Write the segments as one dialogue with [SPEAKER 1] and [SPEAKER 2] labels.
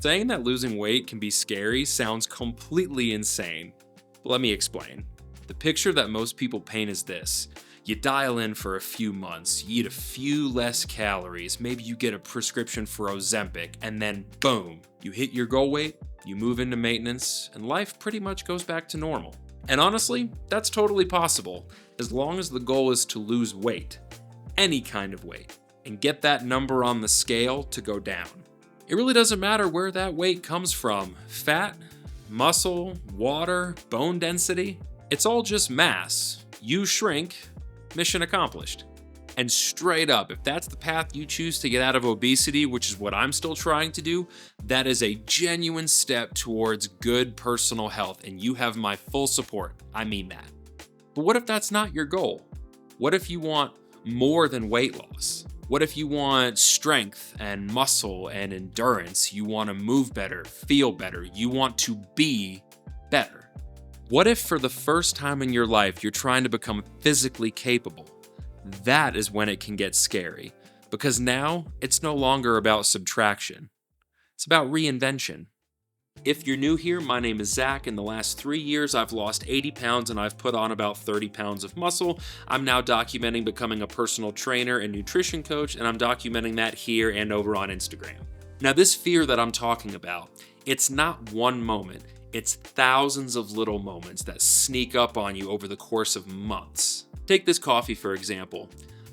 [SPEAKER 1] Saying that losing weight can be scary sounds completely insane. But let me explain. The picture that most people paint is this. You dial in for a few months, you eat a few less calories, maybe you get a prescription for Ozempic, and then boom, you hit your goal weight, you move into maintenance, and life pretty much goes back to normal. And honestly, that's totally possible, as long as the goal is to lose weight, any kind of weight, and get that number on the scale to go down. It really doesn't matter where that weight comes from, fat, muscle, water, bone density, it's all just mass. You shrink, mission accomplished. And straight up, if that's the path you choose to get out of obesity, which is what I'm still trying to do, that is a genuine step towards good personal health, and you have my full support. I mean that. But what if that's not your goal? What if you want more than weight loss? What if you want strength and muscle and endurance? You want to move better, feel better. You want to be better. What if for the first time in your life, you're trying to become physically capable? That is when it can get scary, because now it's no longer about subtraction. It's about reinvention. If you're new here, my name is Zach. In the last 3 years, I've lost 80 pounds and I've put on about 30 pounds of muscle. I'm now documenting becoming a personal trainer and nutrition coach, and I'm documenting that here and over on Instagram. Now, this fear that I'm talking about, it's not one moment. It's thousands of little moments that sneak up on you over the course of months. Take this coffee, for example.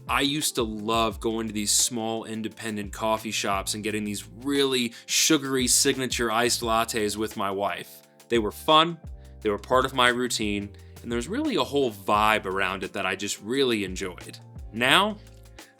[SPEAKER 1] I used to love going to these small independent coffee shops and getting these really sugary signature iced lattes with my wife. They were fun, they were part of my routine, and there's really a whole vibe around it that I just really enjoyed. Now,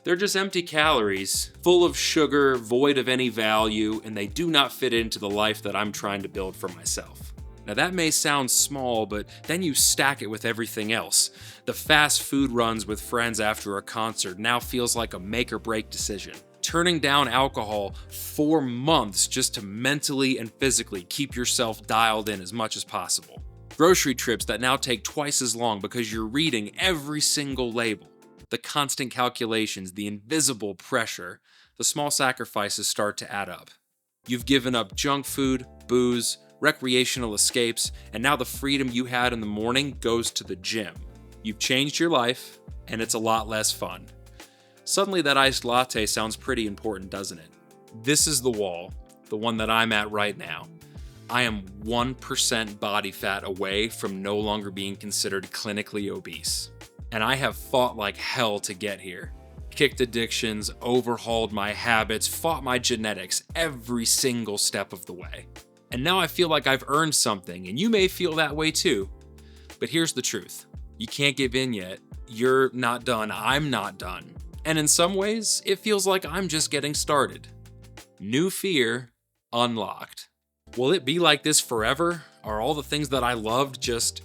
[SPEAKER 1] they're just empty calories, full of sugar, void of any value, and they do not fit into the life that I'm trying to build for myself. Now that may sound small, but then you stack it with everything else. The fast food runs with friends after a concert now feels like a make or break decision. Turning down alcohol for months just to mentally and physically keep yourself dialed in as much as possible. Grocery trips that now take twice as long because you're reading every single label. The constant calculations, the invisible pressure, the small sacrifices start to add up. You've given up junk food, booze, recreational escapes, and now the freedom you had in the morning goes to the gym. You've changed your life, and it's a lot less fun. Suddenly that iced latte sounds pretty important, doesn't it? This is the wall, the one that I'm at right now. I am 1% body fat away from no longer being considered clinically obese. And I have fought like hell to get here. Kicked addictions, overhauled my habits, fought my genetics every single step of the way. And now I feel like I've earned something, and you may feel that way too. But here's the truth. You can't give in yet. You're not done. I'm not done. And in some ways, it feels like I'm just getting started. New fear unlocked. Will it be like this forever? Are all the things that I loved just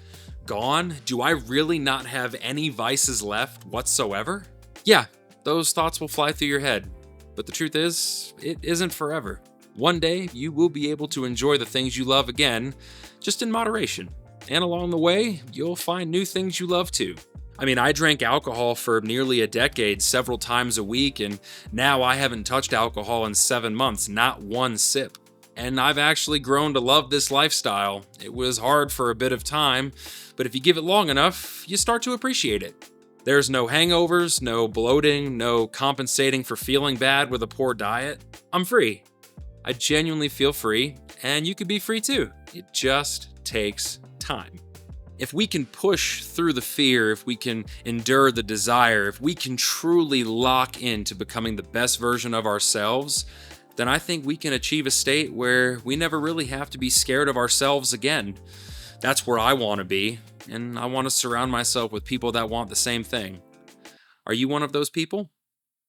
[SPEAKER 1] gone? Do I really not have any vices left whatsoever? Yeah, those thoughts will fly through your head. But the truth is, it isn't forever. One day, you will be able to enjoy the things you love again, just in moderation. And along the way, you'll find new things you love too. I mean, I drank alcohol for nearly a decade, several times a week, and now I haven't touched alcohol in 7 months, not one sip. And I've actually grown to love this lifestyle. It was hard for a bit of time, but if you give it long enough, you start to appreciate it. There's no hangovers, no bloating, no compensating for feeling bad with a poor diet. I'm free. I genuinely feel free, and you could be free too. It just takes time. If we can push through the fear, if we can endure the desire, if we can truly lock into becoming the best version of ourselves, then I think we can achieve a state where we never really have to be scared of ourselves again. That's where I want to be, and I want to surround myself with people that want the same thing. Are you one of those people?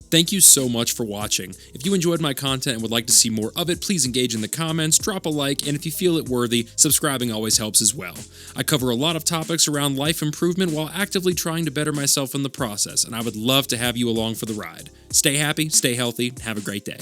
[SPEAKER 1] Thank you so much for watching. If you enjoyed my content and would like to see more of it, please engage in the comments, drop a like, and if you feel it worthy, subscribing always helps as well. I cover a lot of topics around life improvement while actively trying to better myself in the process, and I would love to have you along for the ride. Stay happy, stay healthy, have a great day.